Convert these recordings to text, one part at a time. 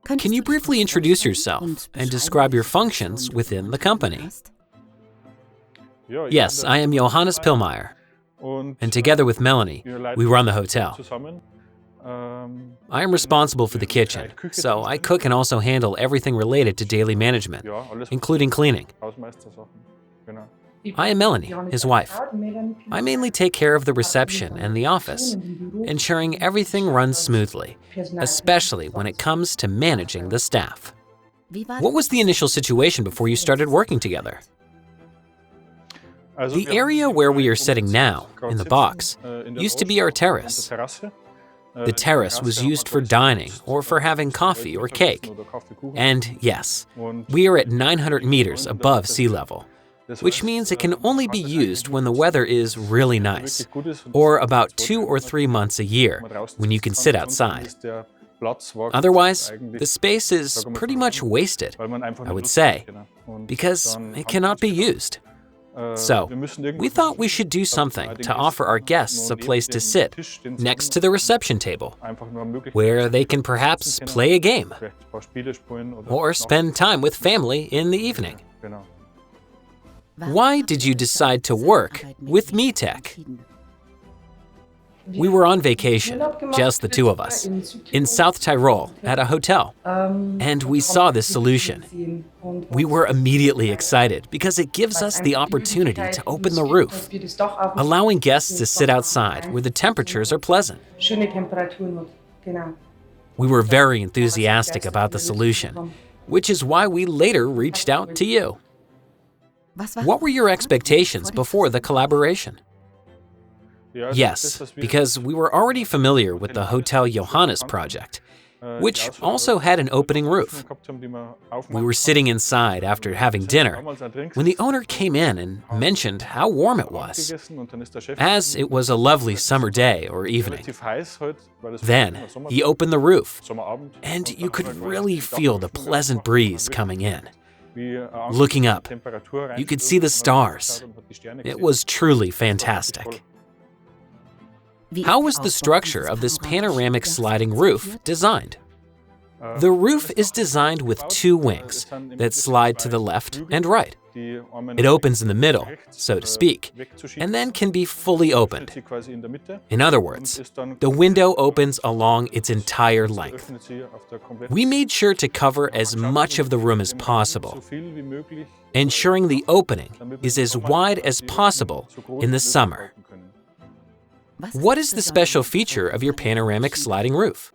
Can you briefly introduce yourself and describe your functions within the company? Yes, I am Johannes Pielmeier, and together with Melanie, we run the hotel. I am responsible for the kitchen, so I cook and also handle everything related to daily management, including cleaning. I am Melanie, his wife. I mainly take care of the reception and the office, ensuring everything runs smoothly, especially when it comes to managing the staff. What was the initial situation before you started working together? The area where we are sitting now, in the box, used to be our terrace. The terrace was used for dining or for having coffee or cake. And yes, we are at 900 meters above sea level, which means it can only be used when the weather is really nice, or about 2 or 3 months a year when you can sit outside. Otherwise, the space is pretty much wasted, I would say, because it cannot be used. So, we thought we should do something to offer our guests a place to sit next to the reception table, where they can perhaps play a game or spend time with family in the evening. Why did you decide to work with METEK? We were on vacation, just the two of us, in South Tyrol at a hotel, and we saw this solution. We were immediately excited because it gives us the opportunity to open the roof, allowing guests to sit outside where the temperatures are pleasant. We were very enthusiastic about the solution, which is why we later reached out to you. What were your expectations before the collaboration? Yes, because we were already familiar with the Hotel Johannes project, which also had an opening roof. We were sitting inside after having dinner when the owner came in and mentioned how warm it was, as it was a lovely summer day or evening. Then he opened the roof, and you could really feel the pleasant breeze coming in. Looking up, you could see the stars. It was truly fantastic. How was the structure of this panoramic sliding roof designed? The roof is designed with 2 wings that slide to the left and right. It opens in the middle, so to speak, and then can be fully opened. In other words, the window opens along its entire length. We made sure to cover as much of the room as possible, ensuring the opening is as wide as possible in the summer. What is the special feature of your panoramic sliding roof?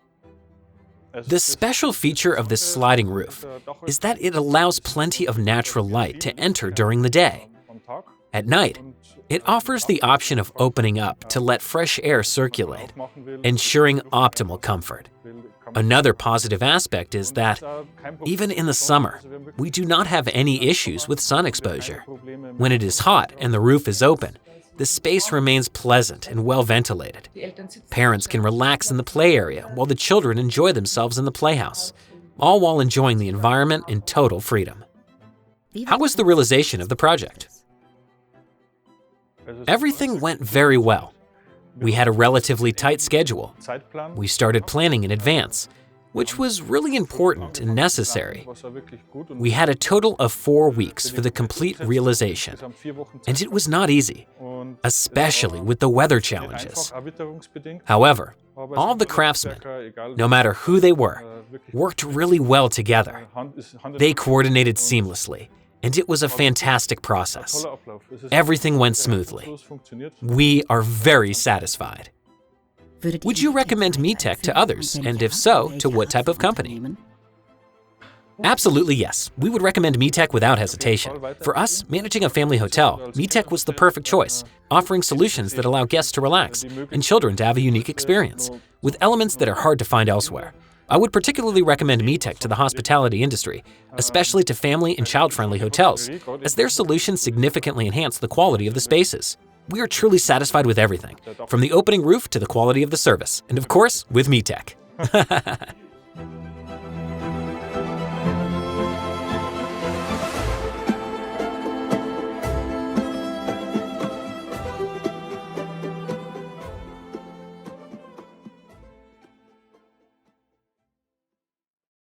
The special feature of this sliding roof is that it allows plenty of natural light to enter during the day. At night, it offers the option of opening up to let fresh air circulate, ensuring optimal comfort. Another positive aspect is that, even in the summer, we do not have any issues with sun exposure. When it is hot and the roof is open, the space remains pleasant and well ventilated. Parents can relax in the play area while the children enjoy themselves in the playhouse, all while enjoying the environment in total freedom. How was the realization of the project? Everything went very well. We had a relatively tight schedule. We started planning in advance, which was really important and necessary. We had a total of 4 weeks for the complete realization, and it was not easy, especially with the weather challenges. However, all the craftsmen, no matter who they were, worked really well together. They coordinated seamlessly, and it was a fantastic process. Everything went smoothly. We are very satisfied. Would you recommend METEK to others, and if so, to what type of company? Absolutely yes. We would recommend METEK without hesitation. For us, managing a family hotel, METEK was the perfect choice, offering solutions that allow guests to relax and children to have a unique experience, with elements that are hard to find elsewhere. I would particularly recommend METEK to the hospitality industry, especially to family and child-friendly hotels, as their solutions significantly enhance the quality of the spaces. We are truly satisfied with everything, from the opening roof to the quality of the service, and of course, with METEK.